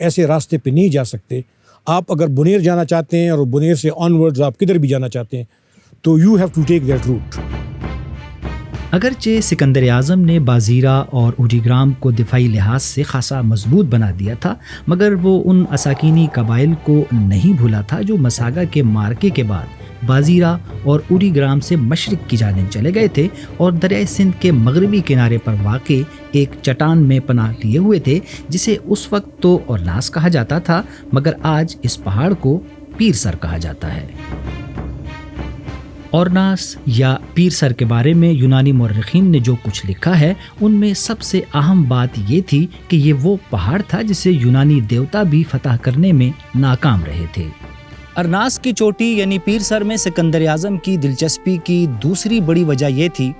ایسے راستے پہ نہیں جا سکتے. آپ اگر بنیر جانا چاہتے ہیں اور بنیر سے آن ورڈز آپ کدھر بھی جانا چاہتے ہیں تو you have to take that route. اگرچہ سکندر اعظم نے بازیرہ اور اوڈی گرام کو دفاعی لحاظ سے خاصا مضبوط بنا دیا تھا، مگر وہ ان اساکینی قبائل کو نہیں بھولا تھا جو مساگا کے مارکے کے بعد بازیرہ اور اوڈی گرام سے مشرق کی جانب چلے گئے تھے اور دریائے سندھ کے مغربی کنارے پر واقع ایک چٹان میں پناہ لیے ہوئے تھے، جسے اس وقت تو اورناس کہا جاتا تھا، مگر آج اس پہاڑ کو پیر سر کہا جاتا ہے. اورناس یا پیر سر کے بارے میں یونانی مورخین نے جو کچھ لکھا ہے ان میں سب سے اہم بات یہ تھی کہ یہ وہ پہاڑ تھا جسے یونانی دیوتا بھی فتح کرنے میں ناکام رہے تھے. ارناس کی چوٹی یعنی پیر سر میں سکندر اعظم کی دلچسپی کی دوسری بڑی وجہ یہ تھی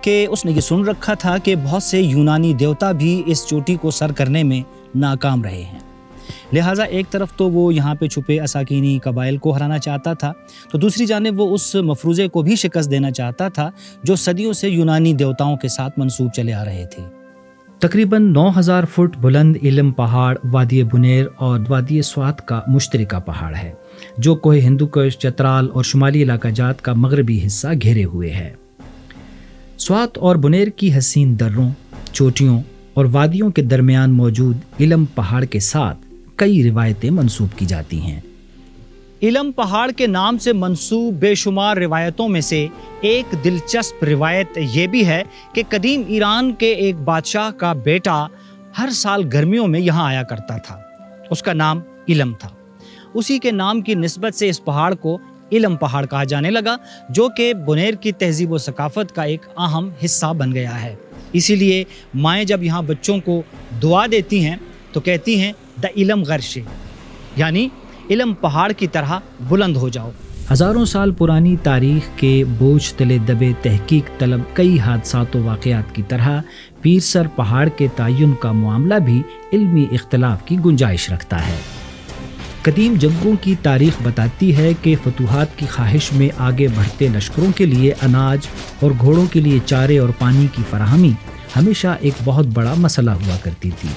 کہ اس نے یہ سن رکھا تھا کہ بہت سے یونانی دیوتا بھی اس چوٹی کو سر کرنے میں ناکام رہے ہیں، لہٰذا ایک طرف تو وہ یہاں پہ چھپے اساکینی قبائل کو ہرانا چاہتا تھا، تو دوسری جانب وہ اس مفروضے کو بھی شکست دینا چاہتا تھا جو صدیوں سے یونانی دیوتاؤں کے ساتھ منسوب چلے آ رہے تھے. تقریباً 9000 فٹ بلند علم پہاڑ وادی بنیر اور وادی سوات کا مشترکہ پہاڑ ہے جو کوہ ہندوکش، چترال اور شمالی علاقہ جات کا مغربی حصہ گھیرے ہوئے ہے. سوات اور بنیر کی حسین دروں، چوٹیوں اور وادیوں کے درمیان موجود علم پہاڑ کے ساتھ کئی روایتیں منسوب کی جاتی ہیں. علم پہاڑ کے نام سے منسوب بے شمار روایتوں میں سے ایک دلچسپ روایت یہ بھی ہے کہ قدیم ایران کے ایک بادشاہ کا بیٹا ہر سال گرمیوں میں یہاں آیا کرتا تھا. اس کا نام علم تھا. اسی کے نام کی نسبت سے اس پہاڑ کو علم پہاڑ کہا جانے لگا، جو کہ بنیر کی تہذیب و ثقافت کا ایک اہم حصہ بن گیا ہے. اسی لیے مائیں جب یہاں بچوں کو دعا دیتی ہیں تو کہتی ہیں دا علم غرش، یعنی علم پہاڑ کی طرح بلند ہو جاؤ. ہزاروں سال پرانی تاریخ کے بوجھ تلے دبے تحقیق طلب کئی حادثات و واقعات کی طرح پیر سر پہاڑ کے تعین کا معاملہ بھی علمی اختلاف کی گنجائش رکھتا ہے. قدیم جنگوں کی تاریخ بتاتی ہے کہ فتوحات کی خواہش میں آگے بڑھتے لشکروں کے لیے اناج اور گھوڑوں کے لیے چارے اور پانی کی فراہمی ہمیشہ ایک بہت بڑا مسئلہ ہوا کرتی تھی،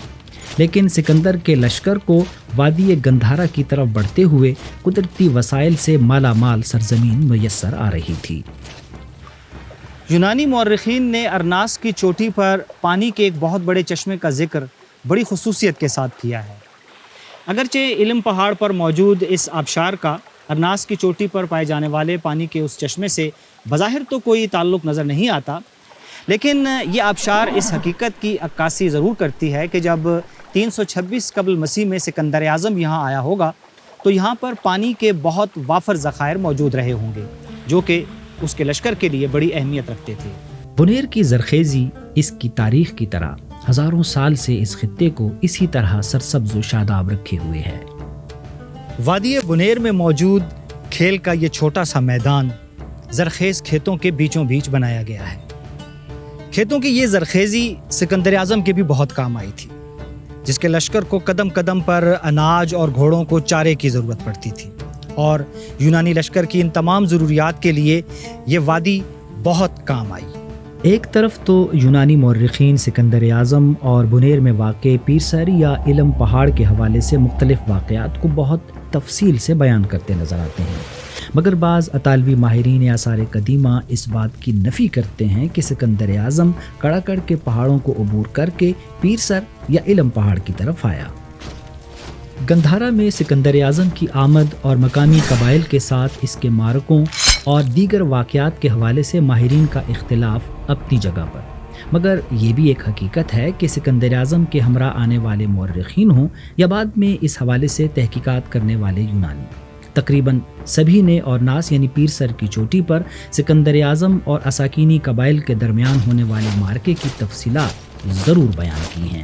لیکن سکندر کے لشکر کو وادی گندھارا کی طرف بڑھتے ہوئے قدرتی وسائل سے مالا مال سرزمین میسر آ رہی تھی. یونانی مورخین نے ارناس کی چوٹی پر پانی کے ایک بہت بڑے چشمے کا ذکر بڑی خصوصیت کے ساتھ کیا ہے. اگرچہ علم پہاڑ پر موجود اس آبشار کا ارناس کی چوٹی پر پائے جانے والے پانی کے اس چشمے سے بظاہر تو کوئی تعلق نظر نہیں آتا، لیکن یہ آبشار اس حقیقت کی عکاسی ضرور کرتی ہے کہ جب 326 قبل مسیح میں سکندر اعظم یہاں آیا ہوگا تو یہاں پر پانی کے بہت وافر ذخائر موجود رہے ہوں گے جو کہ اس کے لشکر کے لیے بڑی اہمیت رکھتے تھے. بنیر کی زرخیزی اس کی تاریخ کی طرح ہزاروں سال سے اس خطے کو اسی طرح سرسبز و شاداب رکھے ہوئے ہے. وادی بنیر میں موجود کھیل کا یہ چھوٹا سا میدان زرخیز کھیتوں کے بیچوں بیچ بنایا گیا ہے. کھیتوں کی یہ زرخیزی سکندر اعظم کے بھی بہت کام آئی تھی، جس کے لشکر کو قدم قدم پر اناج اور گھوڑوں کو چارے کی ضرورت پڑتی تھی، اور یونانی لشکر کی ان تمام ضروریات کے لیے یہ وادی بہت کام آئی. ایک طرف تو یونانی مورخین سکندر اعظم اور بنیر میں واقع پیر سر یا علم پہاڑ کے حوالے سے مختلف واقعات کو بہت تفصیل سے بیان کرتے نظر آتے ہیں، مگر بعض اطالوی ماہرین آثار قدیمہ اس بات کی نفی کرتے ہیں کہ سکندر اعظم کڑاکڑ کے پہاڑوں کو عبور کر کے پیر سر یا علم پہاڑ کی طرف آیا. گندھارا میں سکندر اعظم کی آمد اور مقامی قبائل کے ساتھ اس کے معرکوں اور دیگر واقعات کے حوالے سے ماہرین کا اختلاف اپنی جگہ پر، مگر یہ بھی ایک حقیقت ہے کہ سکندر اعظم کے ہمراہ آنے والے مورخین ہوں یا بعد میں اس حوالے سے تحقیقات کرنے والے یونانی، تقریباً سبھی نے اورناس یعنی پیر سر کی چوٹی پر سکندر اعظم اور اساکینی قبائل کے درمیان ہونے والے معرکے کی تفصیلات ضرور بیان کی ہیں.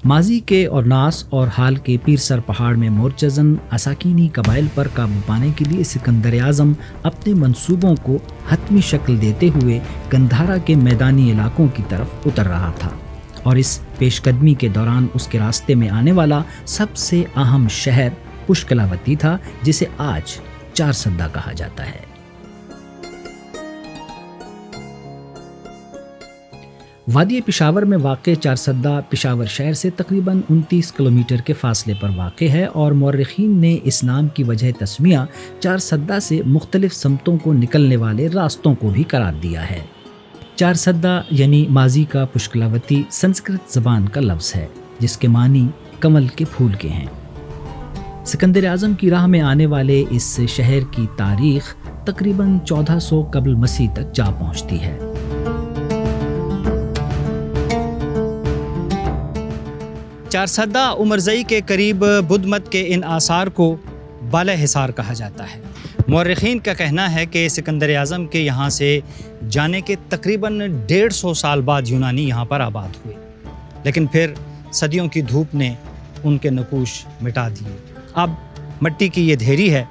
ماضی کے اورناس اور حال کے پیر سر پہاڑ میں مورچزن اساکینی قبائل پر قابو پانے کے لیے سکندر اعظم اپنے منصوبوں کو حتمی شکل دیتے ہوئے گندھارا کے میدانی علاقوں کی طرف اتر رہا تھا، اور اس پیش قدمی کے دوران اس کے راستے میں آنے والا سب سے اہم شہر پشکلاوتی تھا، جسے آج چارسدہ کہا جاتا ہے. وادی پشاور میں واقع چارسدہ پشاور شہر سے تقریباً 29 کلومیٹر کے فاصلے پر واقع ہے اور مورخین نے اس نام کی وجہ تسمیہ چارسدہ سے مختلف سمتوں کو نکلنے والے راستوں کو بھی قرار دیا ہے۔ چارسدہ یعنی ماضی کا پشکلاوتی سنسکرت زبان کا لفظ ہے جس کے معنی کمل کے پھول کے ہیں۔ سکندر اعظم کی راہ میں آنے والے اس شہر کی تاریخ تقریباً 1400 قبل مسیح تک جا پہنچتی ہے۔ چارسدہ عمرزئی کے قریب بدھ مت کے ان آثار کو بالہ حصار کہا جاتا ہے۔ مورخین کا کہنا ہے کہ سکندر اعظم کے یہاں سے جانے کے تقریباً 150 سال بعد یونانی یہاں پر آباد ہوئے، لیکن پھر صدیوں کی دھوپ نے ان کے نقوش مٹا دیے۔ اب مٹی کی یہ ڈھیری ہے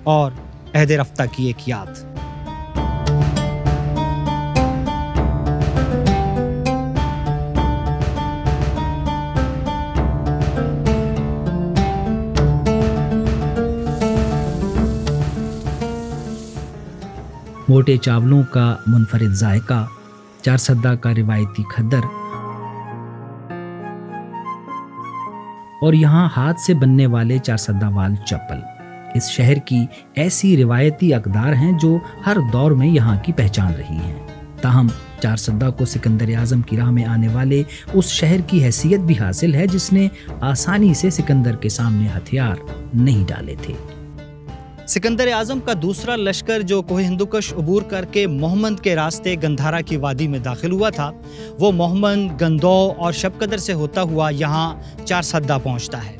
اور عہد رفتہ کی ایک یاد۔ موٹے چاولوں کا منفرد ذائقہ، چارسدہ کا روایتی کھدر اور یہاں ہاتھ سے بننے والے چارسدہ وال چپل اس شہر کی ایسی روایتی اقدار ہیں جو ہر دور میں یہاں کی پہچان رہی ہیں۔ تاہم چارسدہ کو سکندر اعظم کی راہ میں آنے والے اس شہر کی حیثیت بھی حاصل ہے جس نے آسانی سے سکندر کے سامنے ہتھیار نہیں ڈالے تھے۔ سکندر اعظم کا دوسرا لشکر جو کوہ ہندوکش عبور کر کے مہمند کے راستے گندھارا کی وادی میں داخل ہوا تھا، وہ مہمند، گندو اور شبقدر سے ہوتا ہوا یہاں چارسدہ پہنچتا ہے۔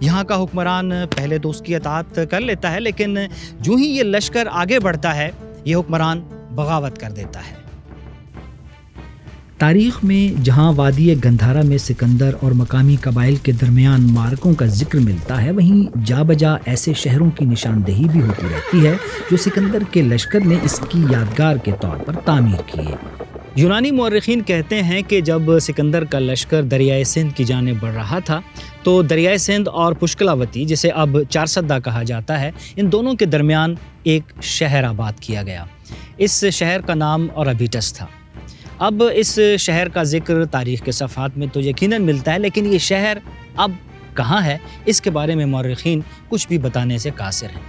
یہاں کا حکمران پہلے تو اس کی اطاعت کر لیتا ہے، لیکن جو ہی یہ لشکر آگے بڑھتا ہے یہ حکمران بغاوت کر دیتا ہے۔ تاریخ میں جہاں وادی گندھارا میں سکندر اور مقامی قبائل کے درمیان معرکوں کا ذکر ملتا ہے، وہیں جا بجا ایسے شہروں کی نشاندہی بھی ہوتی رہتی ہے جو سکندر کے لشکر نے اس کی یادگار کے طور پر تعمیر کی ہے۔ یونانی مورخین کہتے ہیں کہ جب سکندر کا لشکر دریائے سندھ کی جانب بڑھ رہا تھا تو دریائے سندھ اور پشکلاوتی، جسے اب چارسدہ کہا جاتا ہے، ان دونوں کے درمیان ایک شہر آباد کیا گیا۔ اس شہر کا نام اورابیٹس تھا۔ اب اس شہر کا ذکر تاریخ کے صفحات میں تو یقیناً ملتا ہے، لیکن یہ شہر اب کہاں ہے اس کے بارے میں مورخین کچھ بھی بتانے سے قاصر ہیں۔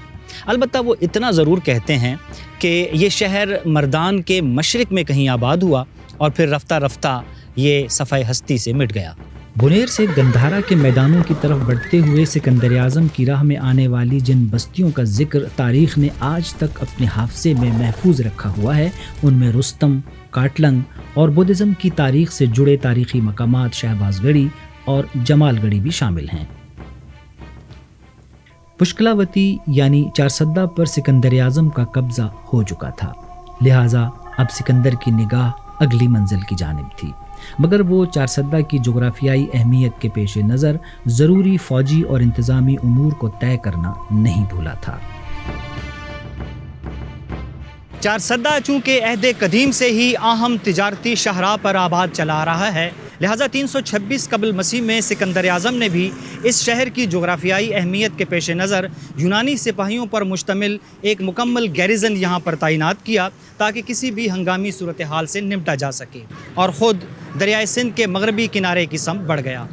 البتہ وہ اتنا ضرور کہتے ہیں کہ یہ شہر مردان کے مشرق میں کہیں آباد ہوا اور پھر رفتہ رفتہ یہ صفحہ ہستی سے مٹ گیا۔ بنیر سے گندھارا کے میدانوں کی طرف بڑھتے ہوئے سکندر اعظم کی راہ میں آنے والی جن بستیوں کا ذکر تاریخ نے آج تک اپنے حافظے میں محفوظ رکھا ہوا ہے، ان میں رستم، کاٹلنگ اور بدھزم کی تاریخ سے جڑے تاریخی مقامات شہباز گڑھی اور جمال گڑھی بھی شامل ہیں۔ پشکلاوتی یعنی چارسدہ پر سکندر اعظم کا قبضہ ہو چکا تھا، لہٰذا اب سکندر کی نگاہ اگلی منزل کی جانب تھی، مگر وہ چارسدہ کی جغرافیائی اہمیت کے پیش نظر ضروری فوجی اور انتظامی امور کو طے کرنا نہیں بھولا تھا۔ چارسدہ چونکہ عہد قدیم سے ہی اہم تجارتی شاہراہ پر آباد چلا رہا ہے، لہٰذا 326 قبل مسیح میں سکندر اعظم نے بھی اس شہر کی جغرافیائی اہمیت کے پیش نظر یونانی سپاہیوں پر مشتمل ایک مکمل گیریزن یہاں پر تعینات کیا تاکہ کسی بھی ہنگامی صورتحال سے نمٹا جا سکے، اور خود دریائے سندھ کے مغربی کنارے کی سمت بڑھ گیا۔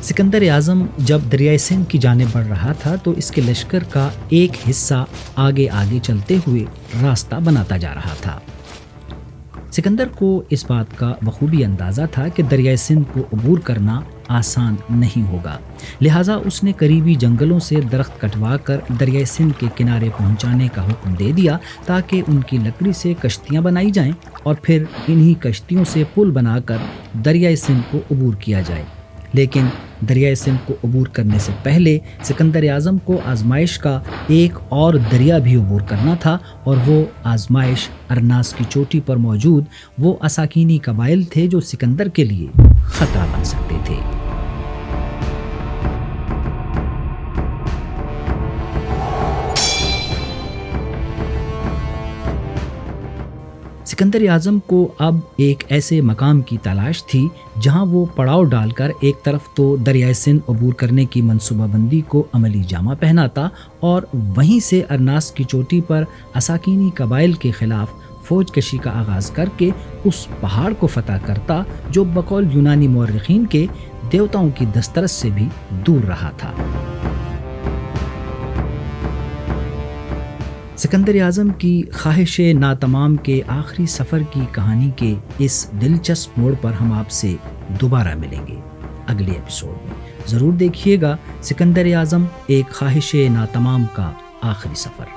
سکندر اعظم جب دریائے سندھ کی جانب بڑھ رہا تھا تو اس کے لشکر کا ایک حصہ آگے آگے چلتے ہوئے راستہ بناتا جا رہا تھا۔ سکندر کو اس بات کا بخوبی اندازہ تھا کہ دریائے سندھ کو عبور کرنا آسان نہیں ہوگا، لہٰذا اس نے قریبی جنگلوں سے درخت کٹوا کر دریائے سندھ کے کنارے پہنچانے کا حکم دے دیا تاکہ ان کی لکڑی سے کشتیاں بنائی جائیں اور پھر انہی کشتیوں سے پل بنا کر دریائے سندھ کو عبور کیا جائے۔ لیکن دریائے سندھ کو عبور کرنے سے پہلے سکندر اعظم کو آزمائش کا ایک اور دریا بھی عبور کرنا تھا، اور وہ آزمائش ارناس کی چوٹی پر موجود وہ اساکینی قبائل تھے جو سکندر کے لیے خطرہ بن سکتے تھے۔ سکندر اعظم کو اب ایک ایسے مقام کی تلاش تھی جہاں وہ پڑاؤ ڈال کر ایک طرف تو دریائے سندھ عبور کرنے کی منصوبہ بندی کو عملی جامہ پہناتا اور وہیں سے ارناس کی چوٹی پر اساکینی قبائل کے خلاف فوج کشی کا آغاز کر کے اس پہاڑ کو فتح کرتا جو بقول یونانی مورخین کے دیوتاؤں کی دسترس سے بھی دور رہا تھا۔ سکندر اعظم کی خواہش ناتمام کے آخری سفر کی کہانی کے اس دلچسپ موڑ پر ہم آپ سے دوبارہ ملیں گے اگلے ایپیسوڈ میں۔ ضرور دیکھیے گا سکندر اعظم ایک خواہش ناتمام کا آخری سفر۔